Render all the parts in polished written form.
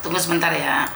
Tunggu sebentar ya.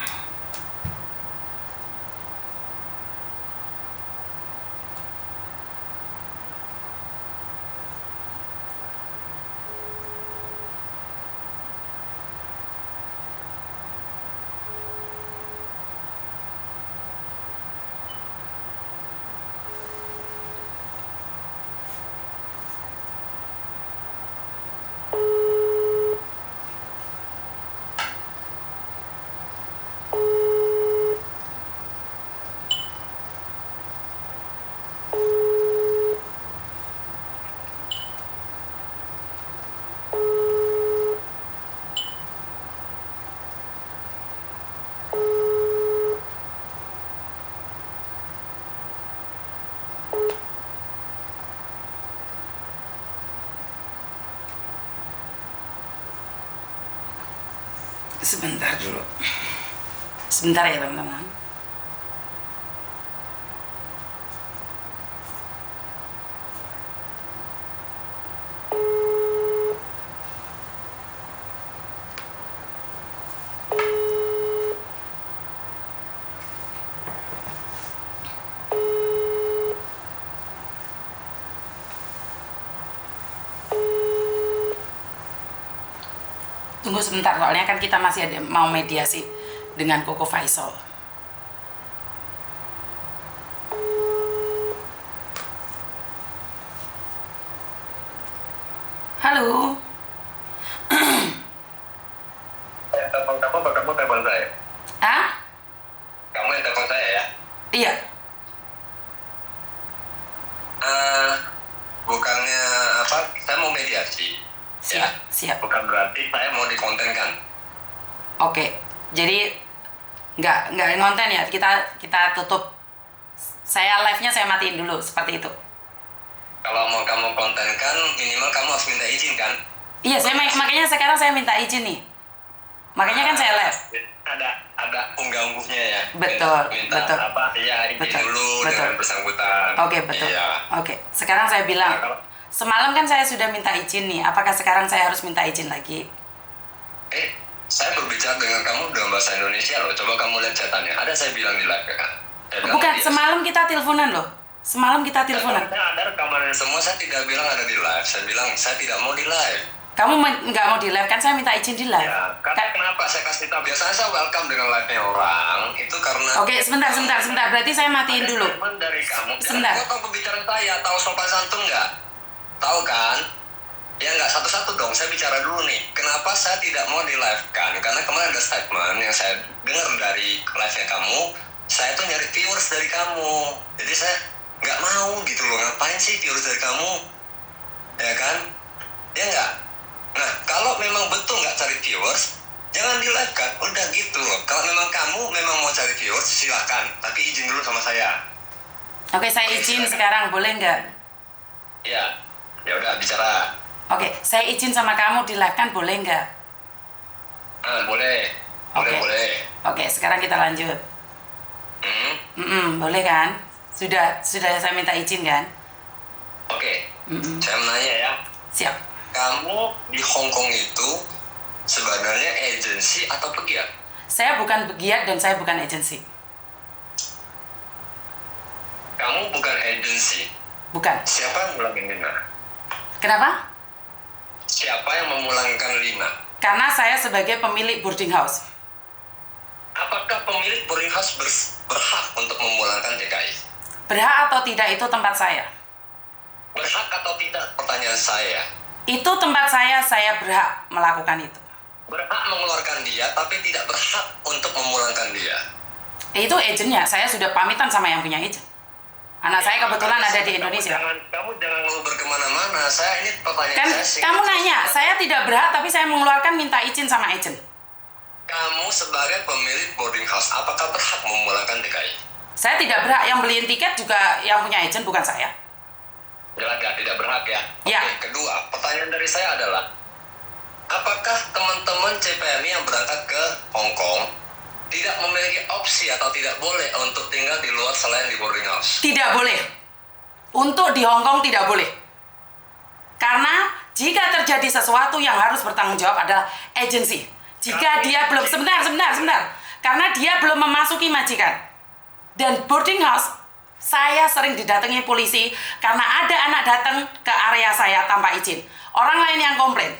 Sebentar dulu. Sebentar ya teman-teman. Tunggu sebentar, soalnya kan kita masih ada mau mediasi dengan Koko Faisal. Halo. Telepon kamu apa kamu telepon saya? Hah? Kamu yang telepon saya ya? Iya. Bukannya apa? Saya mau mediasi. Siap, siap. Bukan berarti saya mau dikontenkan. Oke. Jadi nggak ngonten ya. Kita tutup. Saya live-nya saya matiin dulu seperti itu. Kalau mau kamu kontenkan, minimal kamu harus minta izin kan? Iya, makanya sekarang saya minta izin nih. Makanya kan saya live. Ada unggah-ungguhnya ya. Betul, minta betul. apa? Iya, izin Betul, dulu betul. dengan bersangkutan. Oke, betul. Iya. Oke. Sekarang saya bilang, Nah, kalau- semalam kan saya sudah minta izin nih. Apakah sekarang saya harus minta izin lagi? Saya berbicara dengan kamu dengan bahasa Indonesia loh. Coba kamu lihat catatannya. Ada saya bilang di live kan? Saya bilang Bukan, mediasi. semalam kita teleponan loh. Semalam kita teleponan. Saya ada rekamannya semua, saya tidak bilang ada di live. Saya bilang saya tidak mau di live. Kamu nggak mau di live kan? Saya minta izin di live. Ya, karena kenapa saya kasih tahu? Biasanya saya welcome dengan live-nya orang. Itu karena Oke, sebentar. Berarti saya matiin ada dulu. statement dari kamu. Sebentar. Kamu tahu pembicaraan saya, tahu sopan santun nggak? Tahu kan? Ya nggak, satu-satu dong. Saya bicara dulu nih. Kenapa saya tidak mau di live kan? Karena kemarin ada statement yang saya dengar dari live-nya kamu. Saya tuh nyari viewers dari kamu. Jadi saya nggak mau gitu loh. Ngapain sih viewers dari kamu? Ya kan? Ya nggak? Nah, kalau memang betul nggak cari viewers, jangan di live kan? Udah gitu loh. Kalau memang kamu memang mau cari viewers, silakan. Tapi izin dulu sama saya. Oke, saya izin sekarang. Boleh nggak? Ya, ya udah bicara. Oke, saya izin sama kamu di live kan? Boleh nggak? Boleh. Oke. Boleh. Oke, sekarang kita lanjut. Hmm? Boleh kan? Sudah saya minta izin kan? Oke. Saya menanya ya. Siap. Kamu di Hong Kong itu sebenarnya agensi atau pegiat? Saya bukan pegiat dan saya bukan agensi. Kamu bukan agensi. Bukan. Siapa yang memulangkan Lina? Kenapa? Siapa yang memulangkan Lina? Karena saya sebagai pemilik boarding house. Apakah pemilik boarding house berhak untuk memulangkan TKI? Berhak atau tidak itu tempat saya. Berhak atau tidak? Pertanyaan saya. Itu tempat saya berhak melakukan itu. Berhak mengeluarkan dia, tapi tidak berhak untuk memulangkan dia. Itu agennya, saya sudah pamitan sama yang punya agent. Anak saya kebetulan ada di Indonesia. Kamu jangan ngeluber kemana-mana. Saya ini pertanyaan Kan saya. kamu nanya, saya tidak berhak tapi saya mengeluarkan minta izin sama agent. Kamu sebagai pemilik boarding house, apakah berhak memulangkan TKI? Saya tidak berhak, yang beliin tiket juga yang punya agent bukan saya. Jelas ya, tidak berhak ya? Ya. Oke, kedua, pertanyaan dari saya adalah, apakah teman-teman CPMI yang berangkat ke Hong Kong tidak memiliki opsi atau tidak boleh untuk tinggal di luar selain di boarding house? Tidak boleh. Untuk di Hong Kong tidak boleh. Karena jika terjadi sesuatu yang harus bertanggung jawab adalah agensi. Jika dia belum, sebentar. Karena dia belum memasuki majikan. Dan boarding house, saya sering didatangi polisi karena ada anak datang ke area saya tanpa izin. Orang lain yang komplain.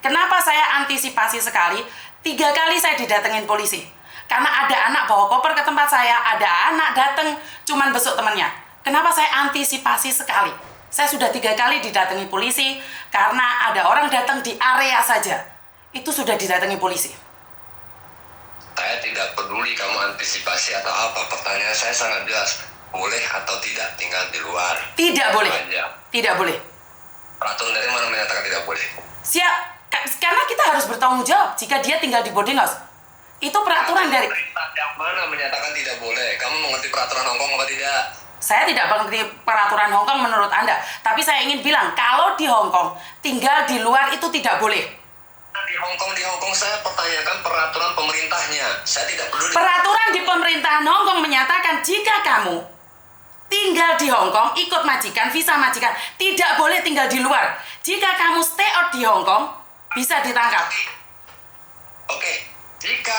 Kenapa saya antisipasi sekali? 3 kali saya didatengin polisi. Karena ada anak bawa koper ke tempat saya, ada anak datang cuman besuk temannya. Kenapa saya antisipasi sekali? Saya sudah 3 kali didatangi polisi karena ada orang datang di area saja. Itu sudah didatangi polisi. Saya tidak peduli kamu antisipasi atau apa. Pertanyaan saya sangat jelas. Boleh atau tidak tinggal di luar? Tidak boleh. Aja. Tidak boleh. Peraturan dari mana menyatakan tidak boleh? Siap. Karena kita harus bertanggung jawab jika dia tinggal di boarding house. Itu peraturan dari... Yang mana menyatakan tidak boleh? Kamu mengerti peraturan Hongkong apa tidak? Saya tidak mengerti peraturan Hongkong menurut Anda. Tapi saya ingin bilang, kalau di Hongkong tinggal di luar itu tidak boleh. Di Hongkong saya pertanyakan peraturan pemerintahnya. Saya tidak peduli. Peraturan di pemerintahan Hongkong menyatakan jika kamu tinggal di Hongkong, ikut majikan, visa majikan, tidak boleh tinggal di luar. Jika kamu stay out di Hongkong, bisa ditangkap. Oke, jika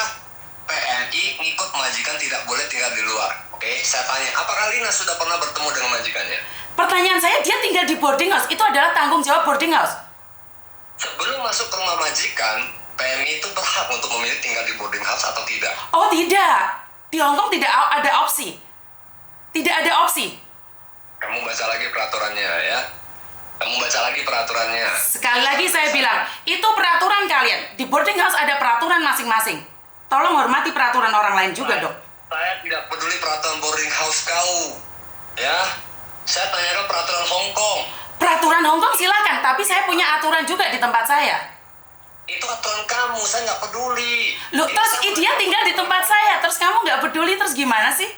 PMI ngikut majikan tidak boleh tinggal di luar. Oke, saya tanya, apakah Lina sudah pernah bertemu dengan majikannya? Pertanyaan saya, dia tinggal di boarding house. Itu adalah tanggung jawab boarding house. Sebelum masuk ke rumah majikan, PMI itu berhak untuk memilih tinggal di boarding house atau tidak? Oh tidak, di Hongkong tidak ada opsi. Tidak ada opsi. Kamu baca lagi peraturannya ya. Kamu baca lagi peraturannya. Sekali lagi saya bilang, itu peraturan kalian. Di boarding house ada peraturan masing-masing. Tolong hormati peraturan orang lain juga dong. Saya tidak peduli peraturan boarding house kau. Ya, saya tanyakan peraturan Hongkong. Peraturan Hongkong silakan, tapi saya punya aturan juga di tempat saya. Itu aturan kamu, saya nggak peduli. Loh, terus dia tinggal di tempat saya, terus kamu nggak peduli, terus gimana sih?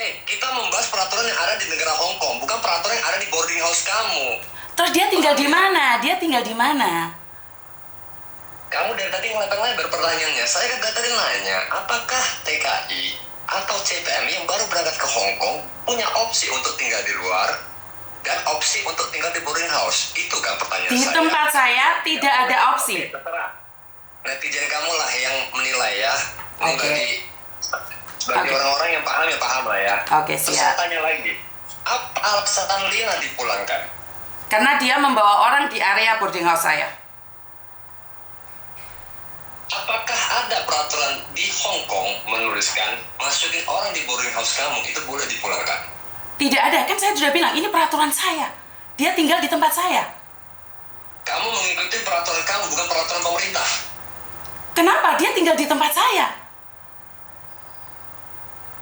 Kita membahas peraturan yang ada di negara Hongkong, bukan peraturan yang ada di boarding house kamu. Terus dia tinggal di mana? Dia tinggal di mana? Kamu dari tadi ngelepeng-lebar pertanyaannya. Saya kan dari tadi nanya, apakah TKI atau CPMI yang baru berangkat ke Hongkong punya opsi untuk tinggal di luar dan opsi untuk tinggal di boarding house? Itu kan pertanyaan Di saya. tempat saya tidak ada opsi. Terserah. Netizen kamu lah yang menilai ya. Oke. Bagi orang-orang yang paham lah ya. Oke, Terus siap. saya tanya lagi, apa alasan Lina dipulangkan? Karena dia membawa orang di area boarding house saya. Apakah ada peraturan di Hongkong menuliskan masukin orang di boarding house kamu itu boleh dipulangkan? Tidak ada, kan saya sudah bilang ini peraturan saya. Dia tinggal di tempat saya. Kamu mengikuti peraturan kamu, bukan peraturan pemerintah. Kenapa? Dia tinggal di tempat saya.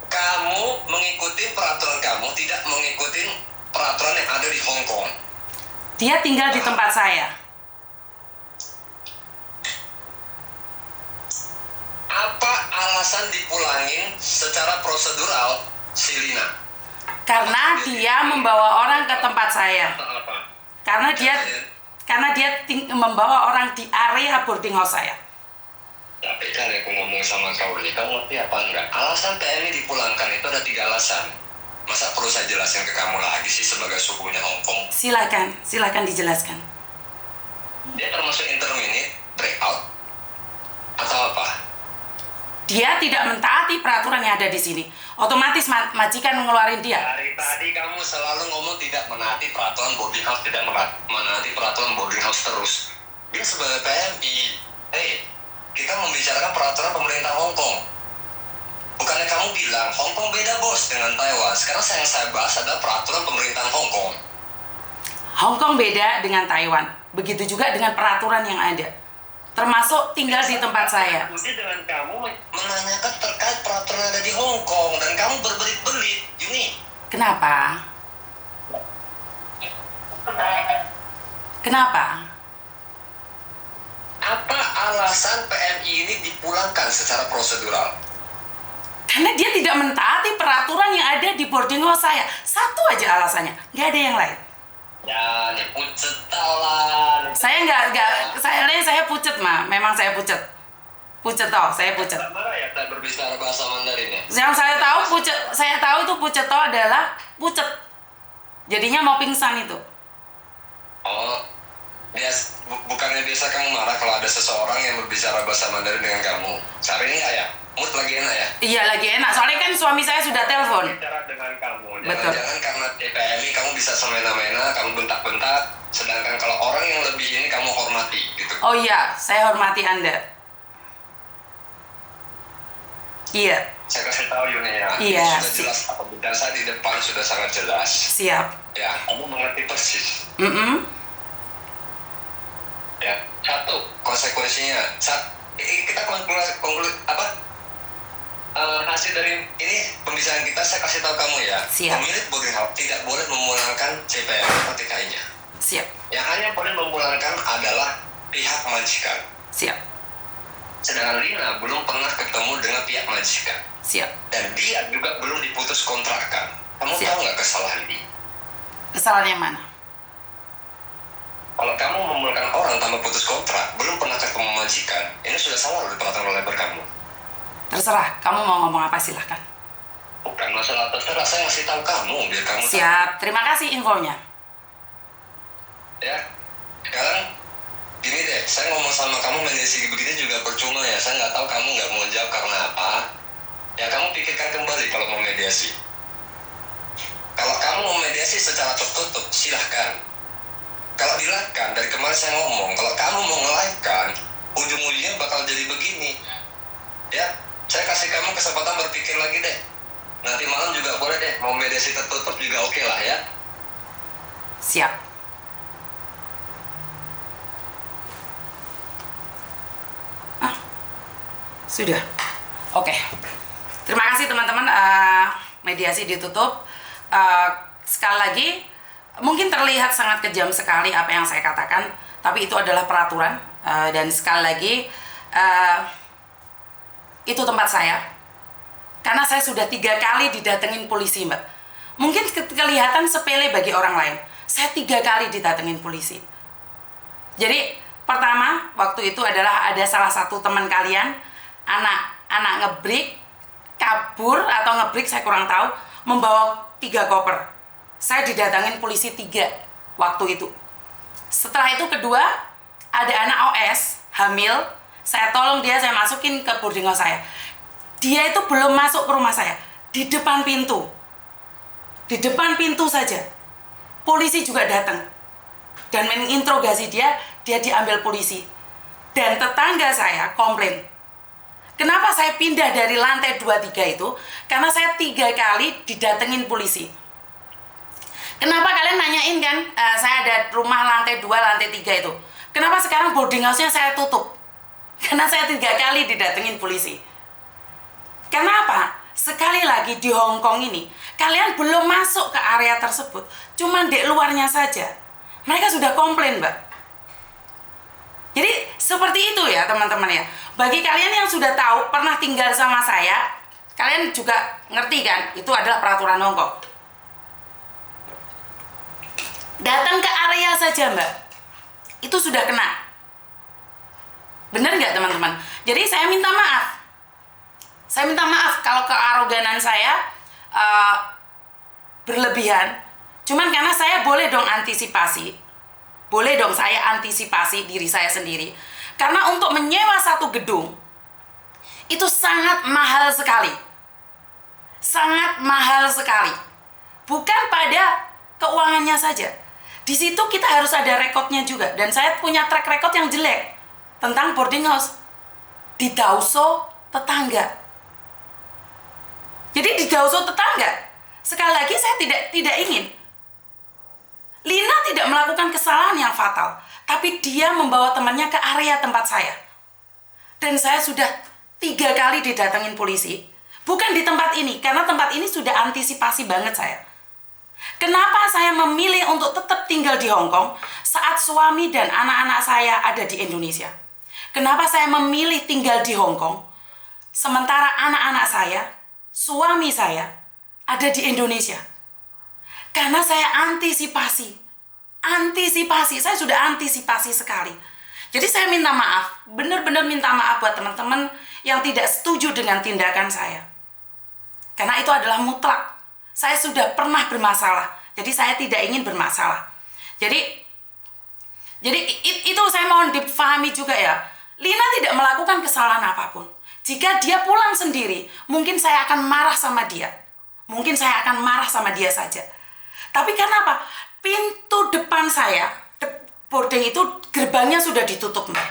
Kamu mengikuti peraturan kamu, tidak mengikuti peraturan yang ada di Hongkong. Dia tinggal di tempat saya. Apa alasan dipulangin secara prosedural si Lina? Karena dia membawa orang ke tempat saya. Apa? Karena dia membawa orang di area boarding house saya. Tapi kan aku ngomong sama kau ini, kamu ngerti apa enggak? Alasan PMI dipulangkan itu ada 3 alasan. Masa perlu saya jelasin ke kamu lagi sih sebagai sukunya Hongkong? Silakan dijelaskan. Dia termasuk interminate, breakout, atau apa? Dia tidak mentaati peraturan yang ada di sini. Otomatis majikan ngeluarin dia. Dari tadi kamu selalu ngomong tidak menaati peraturan boarding house, tidak menaati peraturan boarding house terus. Dia sebagai PMI, kita membicarakan peraturan pemerintah Hongkong. Bukannya kamu bilang Hongkong beda bos dengan Taiwan. Sekarang yang saya bahas adalah peraturan pemerintahan Hongkong. Hongkong beda dengan Taiwan. Begitu juga dengan peraturan yang ada. Termasuk tinggal di tempat saya. Mesti dengan kamu menanyakan terkait peraturan yang ada di Hongkong dan kamu berbelit-belit, Yuni. Kenapa? Kenapa? Apa alasan PMI ini dipulangkan secara prosedural? Karena dia tidak mentaati peraturan yang ada di boarding house saya. Satu aja alasannya, nggak ada yang lain. Ya, ini pucet lah. Saya pucet mah. Memang saya pucet. Pucet toh, saya pucet. Mana ya tak berbicara bahasa Mandarin ya? Yang saya tahu itu pucet toh adalah pucet. Jadinya mau pingsan itu. Oh, Bukannya biasa kamu marah kalau ada seseorang yang berbicara bahasa Mandarin dengan kamu. Hari ini nggak ya? Mood lagi enak ya? Iya lagi enak, soalnya kan suami saya sudah telepon. Bicara dengan kamu. Betul. Jangan karena TPMI kamu bisa semena-mena, kamu bentak-bentak. Sedangkan kalau orang yang lebih ini kamu hormati, gitu. Oh iya, saya hormati Anda. Iya. Saya kasih tahu Yuni ya. Iya. Ini sudah jelas dan saya di depan sudah sangat jelas. Siap. Ya, kamu mengerti persis. Ya, satu konsekuensinya. Kita hasil dari ini pembicaraan kita saya kasih tahu kamu ya. Siap. Pemilik boarding house tidak boleh memulangkan CPM atau TKI-nya. Siap. Yang hanya boleh memulangkan adalah pihak majikan. Siap. Sedangkan Lina belum pernah ketemu dengan pihak majikan. Siap. Dan dia juga belum diputus kontrakkan. Kamu Siap. tahu nggak kesalahan dia? Kesalahan yang mana? Kalau kamu memulangkan orang tanpa putus kontrak, belum pernah ketemu majikan, ini sudah salah loh di peraturan labor kamu. Terserah, kamu mau ngomong apa silahkan. Bukan masalah terserah, saya ngasih tahu kamu biar kamu Siap, terima kasih infonya. Ya, sekarang gini deh, saya ngomong sama kamu mediasi begini juga percuma ya. Saya nggak tahu kamu nggak mau jawab karena apa. Ya kamu pikirkan kembali kalau mau mediasi. Kalau kamu mau mediasi secara tertutup, silahkan. Kalau dilakukan, dari kemarin saya ngomong, kalau kamu mau nge-live-kan, ujung-ujungnya bakal jadi begini. Ya, saya kasih kamu kesempatan berpikir lagi deh. Nanti malam juga boleh deh, mau mediasi tertutup juga oke lah ya. Siap. Sudah. Oke. Terima kasih teman-teman. Mediasi ditutup. Sekali lagi, mungkin terlihat sangat kejam sekali apa yang saya katakan, tapi itu adalah peraturan. Dan sekali lagi, itu tempat saya. Karena saya sudah 3 kali didatengin polisi, Mbak. Mungkin kelihatan sepele bagi orang lain. Saya 3 kali didatengin polisi. Jadi, pertama, waktu itu adalah ada salah satu teman kalian, anak ngebreak, kabur atau ngebreak, saya kurang tahu, membawa 3 koper. Saya didatangin polisi 3 waktu itu. Setelah itu kedua, ada anak OS, hamil, saya tolong dia, saya masukin ke boarding house saya. Dia itu belum masuk ke rumah saya, di depan pintu. Di depan pintu saja. Polisi juga datang. Dan menginterogasi dia diambil polisi. Dan tetangga saya komplain. Kenapa saya pindah dari lantai 2-3 itu? Karena saya 3 kali didatengin polisi. Kenapa kalian nanyain kan, saya ada rumah lantai 2, lantai 3 itu. Kenapa sekarang boarding house-nya saya tutup? Karena saya 3 kali didatengin polisi. Karena apa? Sekali lagi di Hong Kong ini, kalian belum masuk ke area tersebut. Cuma di luarnya saja. Mereka sudah komplain, Mbak. Jadi seperti itu ya teman-teman ya. Bagi kalian yang sudah tahu, pernah tinggal sama saya, kalian juga ngerti kan, itu adalah peraturan Hong Kong. Datang ke area saja, Mbak, itu sudah kena. Benar nggak teman-teman? Jadi saya minta maaf. Saya minta maaf kalau kearoganan saya berlebihan. Cuman karena saya boleh dong antisipasi. Boleh dong saya antisipasi diri saya sendiri. Karena untuk menyewa satu gedung, itu sangat mahal sekali. Sangat mahal sekali. Bukan pada keuangannya saja. Di situ kita harus ada rekodnya juga. Dan saya punya track record yang jelek tentang boarding house. Di Dauso tetangga. Jadi di Dauso tetangga, sekali lagi saya tidak ingin. Lina tidak melakukan kesalahan yang fatal, tapi dia membawa temannya ke area tempat saya. Dan saya sudah 3 kali didatengin polisi, bukan di tempat ini, karena tempat ini sudah antisipasi banget saya. Kenapa saya memilih untuk tetap tinggal di Hong Kong saat suami dan anak-anak saya ada di Indonesia? Kenapa saya memilih tinggal di Hong Kong sementara anak-anak saya, suami saya ada di Indonesia? Karena saya antisipasi, saya sudah antisipasi sekali. Jadi saya minta maaf, benar-benar minta maaf buat teman-teman yang tidak setuju dengan tindakan saya. Karena itu adalah mutlak. Saya sudah pernah bermasalah, jadi saya tidak ingin bermasalah. Jadi Jadi itu saya mohon dipahami juga ya. Lina tidak melakukan kesalahan apapun. Jika dia pulang sendiri, mungkin saya akan marah sama dia. Mungkin saya akan marah sama dia saja. Tapi karena apa? Pintu depan saya, boarding itu gerbangnya sudah ditutup, Mbak.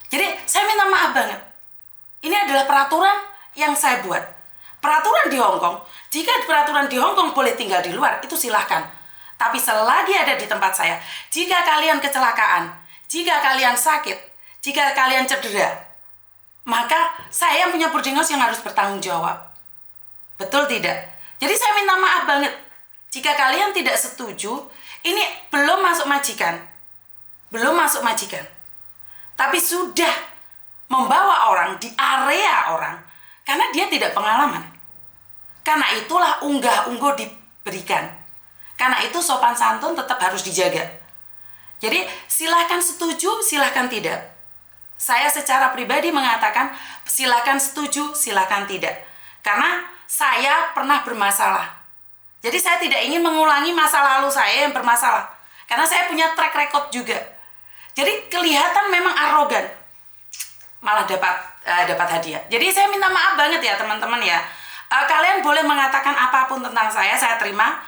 Jadi saya minta maaf banget. Ini adalah peraturan yang saya buat. Peraturan di Hong Kong, jika peraturan di Hong Kong boleh tinggal di luar, itu silahkan. Tapi selagi ada di tempat saya, jika kalian kecelakaan, jika kalian sakit, jika kalian cedera, maka saya yang punya boarding house yang harus bertanggung jawab. Betul tidak? Jadi saya minta maaf banget. Jika kalian tidak setuju, ini belum masuk majikan. Belum masuk majikan. Tapi sudah membawa orang di area orang, karena dia tidak pengalaman. Karena itulah unggah-ungguh diberikan. Karena itu sopan santun tetap harus dijaga. Jadi silahkan setuju, silahkan tidak. Saya secara pribadi mengatakan silahkan setuju, silahkan tidak. Karena saya pernah bermasalah. Jadi saya tidak ingin mengulangi masa lalu saya yang bermasalah. Karena saya punya track record juga. Jadi kelihatan memang arogan. Malah dapat hadiah. Jadi saya minta maaf banget ya teman-teman ya. Kalian boleh mengatakan apapun tentang saya terima.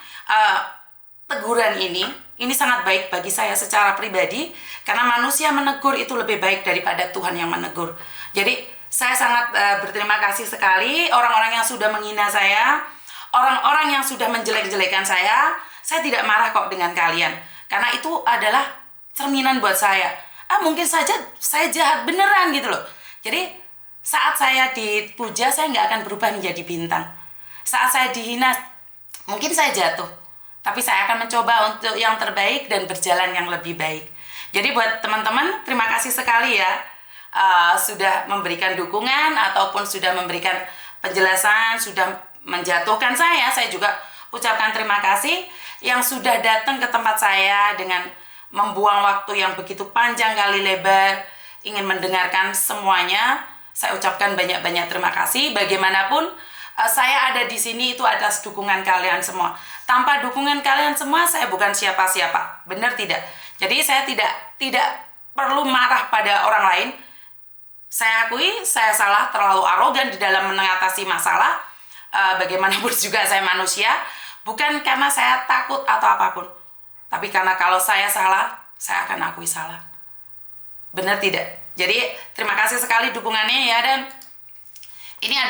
Teguran ini sangat baik bagi saya secara pribadi, karena manusia menegur itu lebih baik daripada Tuhan yang menegur. Jadi saya sangat berterima kasih sekali orang-orang yang sudah menghina saya, orang-orang yang sudah menjelek-jelekan saya tidak marah kok dengan kalian, karena itu adalah cerminan buat saya. Mungkin saja saya jahat beneran gitu loh. Jadi saat saya dipuja, saya nggak akan berubah menjadi bintang. Saat saya dihina, mungkin saya jatuh. Tapi saya akan mencoba untuk yang terbaik dan berjalan yang lebih baik. Jadi buat teman-teman, terima kasih sekali ya. Sudah memberikan dukungan ataupun sudah memberikan penjelasan, sudah menjatuhkan saya. Saya juga ucapkan terima kasih yang sudah datang ke tempat saya dengan membuang waktu yang begitu panjang kali lebar, ingin mendengarkan semuanya. Saya ucapkan banyak-banyak terima kasih. Bagaimanapun, saya ada di sini itu atas dukungan kalian semua. Tanpa dukungan kalian semua, saya bukan siapa-siapa. Benar tidak? Jadi saya tidak perlu marah pada orang lain. Saya akui saya salah, terlalu arogan di dalam mengatasi masalah. Bagaimanapun juga saya manusia. Bukan karena saya takut atau apapun. Tapi karena kalau saya salah, saya akan akui salah. Benar tidak? Jadi terima kasih sekali dukungannya ya. Dan ini ada